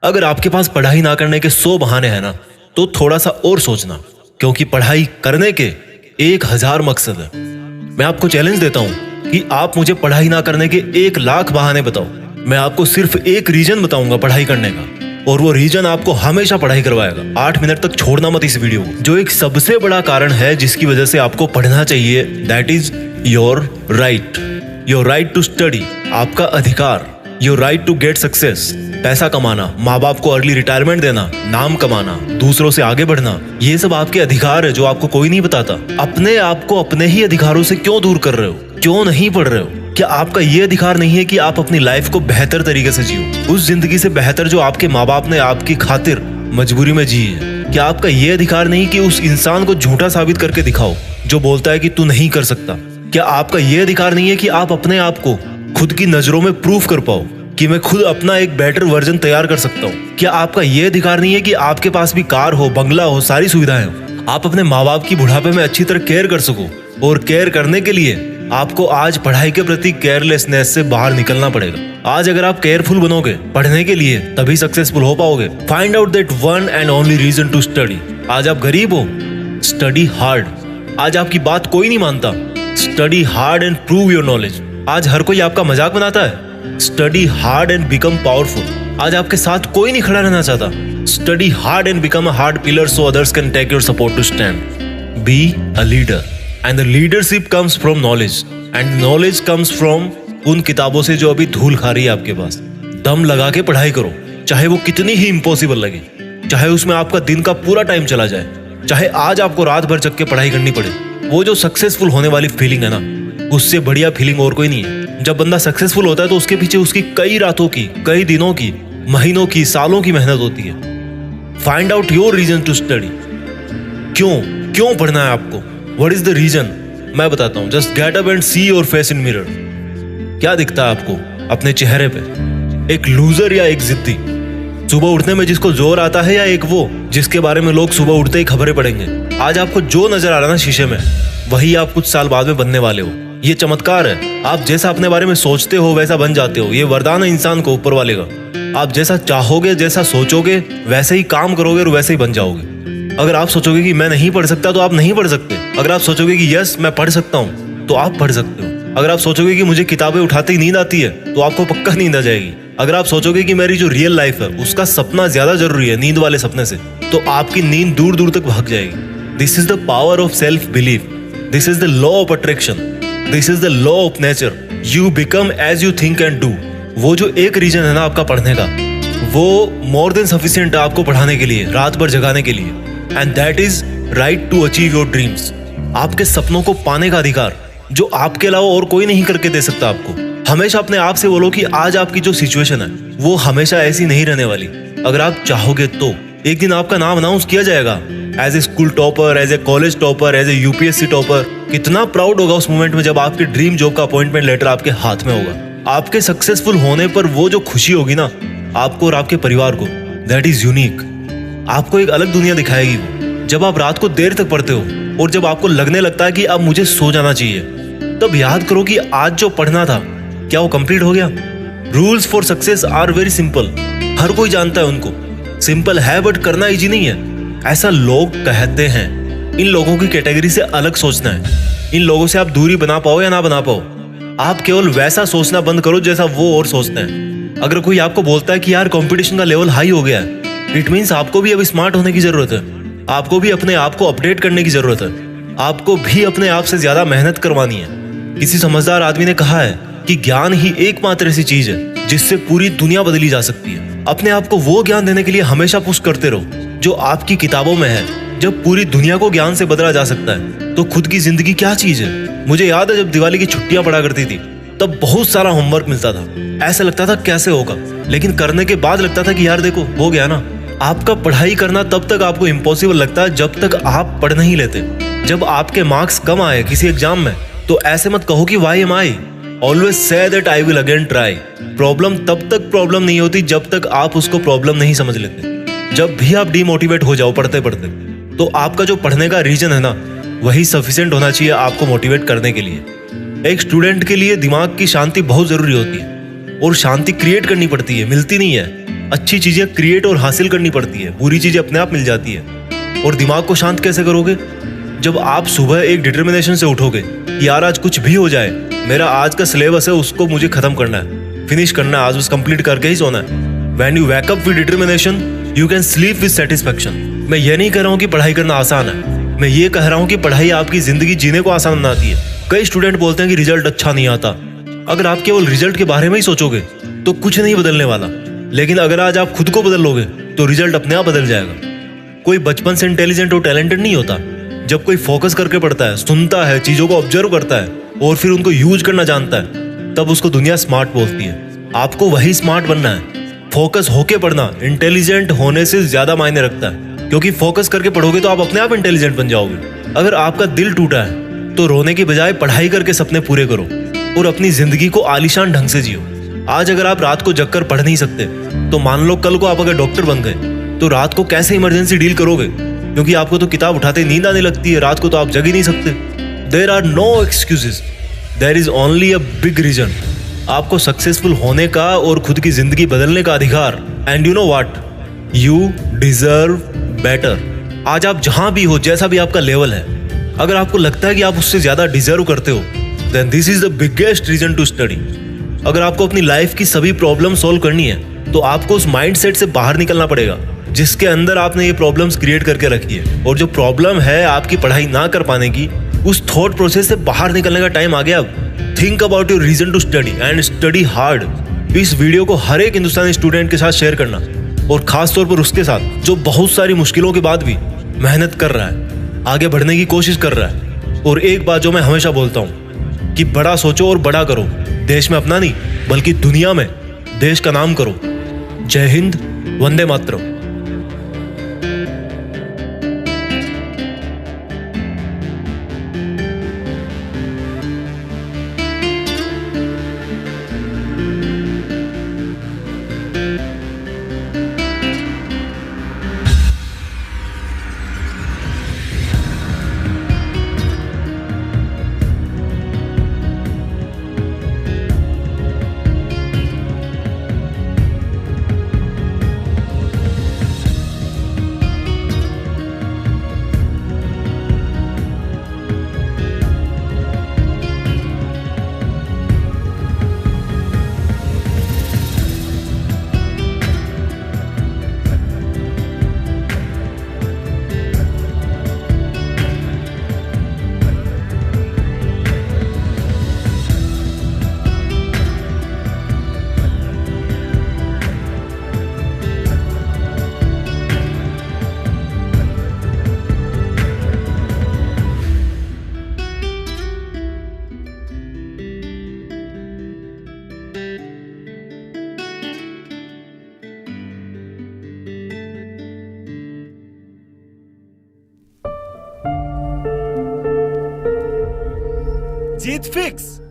अगर आपके पास पढ़ाई ना करने के 100 बहाने हैं ना, तो थोड़ा सा और सोचना, क्योंकि पढ़ाई करने के 1000 मकसद है। मैं आपको चैलेंज देता हूं कि आप मुझे पढ़ाई ना करने के 1,00,000 बहाने बताओ, मैं आपको सिर्फ एक रीजन बताऊंगा पढ़ाई करने का, और वो रीजन आपको हमेशा पढ़ाई करवाएगा। 8 मिनट तक छोड़ना मत इस वीडियो को। जो एक सबसे बड़ा कारण है जिसकी वजह से आपको पढ़ना चाहिए, that is your right to study, आपका अधिकार। Your right to get success, पैसा कमाना, माँ बाप को अर्ली रिटायरमेंट देना, नाम कमाना, दूसरों से आगे बढ़ना, ये सब आपके अधिकार है जो आपको कोई नहीं बताता। अपने आप को अपने ही अधिकारों से क्यों दूर कर रहे हो? क्यों नहीं पढ़ रहे हो? क्या आपका ये अधिकार नहीं है कि आप अपनी लाइफ को बेहतर तरीके से जियो, उस जिंदगी से बेहतर जो आपके माँ बाप ने आपकी खातिर मजबूरी में जी है? क्या आपका ये अधिकार नहीं कि उस इंसान को झूठा साबित करके दिखाओ जो बोलता है कि तू नहीं कर सकता? क्या आपका ये अधिकार नहीं है कि आप अपने आप को खुद की नजरों में प्रूफ कर पाओ कि मैं खुद अपना एक बेटर वर्जन तैयार कर सकता हूँ? क्या आपका ये अधिकार नहीं है कि आपके पास भी कार हो, बंगला हो, सारी सुविधाएं हो, आप अपने माँ बाप की बुढ़ापे में अच्छी तरह केयर कर सको? और केयर करने के लिए आपको आज पढ़ाई के प्रति केयरलेसनेस से बाहर निकलना पड़ेगा। आज अगर आप केयरफुल बनोगे पढ़ने के लिए, तभी सक्सेसफुल हो पाओगे। Find out that one and only reason to study. आज आप गरीब हो, स्टडी हार्ड। आज आपकी बात कोई नहीं मानता, study hard and prove your knowledge. आज हर कोई आपका मजाक बनाता है, study hard and become powerful. आज आपके साथ कोई नहीं खड़ा रहना चाहता, study hard and become a hard pillar so others can take your support to stand. Be a leader and the leadership comes from knowledge and knowledge comes from उन किताबों से जो अभी धूल खा रही है आपके पास। दम लगा के पढ़ाई करो, चाहे वो कितनी ही इम्पॉसिबल लगे, चाहे उसमें आपका दिन का पूरा टाइम चला जाए, चाहे आज आपको रात भर जग के पढ़ाई करनी पड़े। वो जो सक्सेसफुल होने वाली फीलिंग है ना, उससे बढ़िया फीलिंग और कोई नहीं है। जब बंदा सक्सेसफुल होता है तो उसके पीछे उसकी कई रातों की, कई दिनों की, महीनों की, सालों की मेहनत होती है। Find out your reason to study. क्यों पढ़ना है आपको? What is the reason? मैं बताता हूं। Just get up and see your face in mirror. क्या दिखता है आपको अपने चेहरे पे? एक लूजर या एक जिद्दी? सुबह उठने में जिसको जोर आता है, या एक वो जिसके बारे में लोग सुबह उठते ही खबरें पढ़ेंगे? आज आपको जो नजर आ रहा है ना शीशे में, वही आप कुछ साल बाद में बनने वाले हो। ये चमत्कार है। आप जैसा अपने बारे में सोचते हो वैसा बन जाते हो। ये वरदान है इंसान को ऊपर वाले का। आप जैसा चाहोगे, जैसा सोचोगे, वैसे ही काम करोगे और वैसे ही बन जाओगे। अगर आप सोचोगे कि मैं नहीं पढ़ सकता, तो आप नहीं पढ़ सकते। अगर आप सोचोगे कि यस मैं पढ़ सकता हूँ, तो आप पढ़ सकते हो। अगर आप सोचोगे कि मुझे किताबें उठाते ही नींद आती है, तो आपको पक्का नींद आ जाएगी। अगर आप सोचोगे कि मेरी जो रियल लाइफ है उसका सपना ज्यादा जरूरी है नींद वाले सपने से, तो आपकी नींद दूर दूर तक भाग जाएगी। This is the power of self belief. This is the law of attraction. This is the law of nature. You become as you think and do. वो जो एक रीजन है ना आपका पढ़ने का, वो मोर देन सफिशिएंट है आपको पढ़ाने के लिए, रात भर जगाने के लिए। And that is right to achieve your dreams. आपके सपनों को पाने का अधिकार जो आपके अलावा और कोई नहीं करके दे सकता आपको। हमेशा अपने आप से बोलो कि आज आपकी जो सिचुएशन है वो हमेशा ऐसी नहीं रहने वाली। अगर आप चाहोगे तो एक दिन आपका नाम अनाउंस किया जाएगा as a school topper, as a college topper, as a UPSC topper. कितना प्राउड होगा उस मोमेंट में जब आपके ड्रीम जॉब का अपॉइंटमेंट लेटर आपके हाथ में होगा। आपके सक्सेसफुल होने पर वो जो खुशी होगी ना आपको और आपके परिवार को, दैट इज यूनिक। आपको एक अलग दुनिया दिखाएगी वो। जब आप रात को देर तक पढ़ते हो और जब आपको लगने लगता है कि अब मुझे सो जाना चाहिए, तब याद करो कि आज जो पढ़ना था क्या वो कंप्लीट हो गया? Rules for success are very simple. हर कोई जानता है उनको। सिंपल है बट करना इजी नहीं है, ऐसा लोग कहते हैं। इन लोगों की कैटेगरी से अलग सोचना है। इन लोगों से आप दूरी बना पाओ या ना बना पाओ, आप केवल वैसा सोचना बंद करो जैसा वो और सोचते हैं। अगर कोई आपको बोलता है कि यार कंपटीशन का लेवल हाई हो गया है, इट मीन्स आपको भी अब स्मार्ट होने की जरूरत है। आपको भी अपने आप को अपडेट करने की जरूरत है। आपको भी अपने आप से ज्यादा मेहनत करवानी है। किसी समझदार आदमी ने कहा है कि ज्ञान ही एकमात्र ऐसी चीज है जिससे पूरी दुनिया बदली जा सकती है। अपने आप को वो ज्ञान देने के लिए हमेशा पुश करते रहो जो आपकी किताबों में है। जब पूरी दुनिया को ज्ञान से बदला जा सकता है तो खुद की जिंदगी क्या चीज है? मुझे याद है जब दिवाली की छुट्टियां पड़ा करती थी, तब बहुत सारा होमवर्क मिलता था। ऐसा लगता था कैसे होगा, लेकिन करने के बाद लगता था कि यार देखो हो गया ना। आपका पढ़ाई करना तब तक आपको इम्पॉसिबल लगता है जब तक आप पढ़ नहीं लेते। जब आपके मार्क्स कम आए किसी एग्जाम में, तो ऐसे मत कहो कि why am I. Always say that I will again try. Problem तब तक प्रॉब्लम नहीं होती जब तक आप उसको प्रॉब्लम नहीं समझ लेते। जब भी आप डिमोटिवेट हो जाओ पढ़ते पढ़ते, तो आपका जो पढ़ने का रीजन है ना, वही सफिशिएंट होना चाहिए आपको मोटिवेट करने के लिए। एक स्टूडेंट के लिए दिमाग की शांति बहुत जरूरी होती है, और शांति क्रिएट करनी पड़ती है, मिलती नहीं है। अच्छी चीजें क्रिएट और हासिल करनी पड़ती है, बुरी चीजें अपने आप मिल जाती है। और दिमाग को शांत कैसे करोगे? जब आप सुबह एक डिटर्मिनेशन से उठोगे कि यार आज कुछ भी हो जाए, मेरा आज का सिलेबस है उसको मुझे खत्म करना है, फिनिश करना है, आज बस कंप्लीट करके ही सोना है। When you wake up with determination, you can sleep with satisfaction. मैं ये नहीं कह रहा हूँ कि पढ़ाई करना आसान है, मैं ये कह रहा हूँ कि पढ़ाई आपकी जिंदगी जीने को आसान बनाती है। कई स्टूडेंट बोलते हैं कि रिजल्ट अच्छा नहीं आता। अगर आप केवल रिजल्ट के बारे में ही सोचोगे तो कुछ नहीं बदलने वाला, लेकिन अगर आज आप खुद को बदल लोगे तो रिजल्ट अपने आप बदल जाएगा। कोई बचपन से इंटेलिजेंट और टैलेंटेड नहीं होता। जब कोई फोकस करके पढ़ता है, सुनता है, चीजों को ऑब्जर्व करता है और फिर उनको यूज करना जानता है, तब उसको दुनिया स्मार्ट बोलती है। आपको वही स्मार्ट बनना है। फोकस होके पढ़ना इंटेलिजेंट होने से ज्यादा मायने रखता है, क्योंकि फोकस करके पढ़ोगे तो आप अपने आप इंटेलिजेंट बन जाओगे। अगर आपका दिल टूटा है तो रोने की बजाय पढ़ाई करके सपने पूरे करो और अपनी जिंदगी को आलीशान ढंग से जियो। आज अगर आप रात को जगकर पढ़ नहीं सकते तो मान लो कल को आप अगर डॉक्टर बन गए तो रात को कैसे इमरजेंसी डील करोगे? क्योंकि आपको तो किताब उठाते नींद आने लगती है, रात को तो आप जग ही नहीं सकते। There are no excuses, there is only a big reason. आपको सक्सेसफुल होने का और खुद की जिंदगी बदलने का अधिकार। And you know what, you deserve better. आज आप जहां भी हो, जैसा भी आपका लेवल है, अगर आपको लगता है कि आप उससे ज्यादा डिजर्व करते हो, then this is the biggest reason to study. अगर आपको अपनी लाइफ की सभी प्रॉब्लम सॉल्व करनी है तो आपको उस माइंडसेट से बाहर निकलना पड़ेगा जिसके अंदर आपने ये प्रॉब्लम्स क्रिएट करके रखी है। और जो प्रॉब्लम है आपकी पढ़ाई ना कर पाने की, उस थॉट प्रोसेस से बाहर निकलने का टाइम आ गया अब। Think about your reason to study and study hard. इस वीडियो को हर एक हिंदुस्तानी स्टूडेंट के साथ शेयर करना, और खास तौर पर उसके साथ जो बहुत सारी मुश्किलों के बाद भी मेहनत कर रहा है, आगे बढ़ने की कोशिश कर रहा है। और एक बात जो मैं हमेशा बोलता हूँ कि बड़ा सोचो और बड़ा करो। देश में अपना नहीं बल्कि दुनिया में देश का नाम करो। जय हिंद, वंदे मातरम। जीत फिक्स।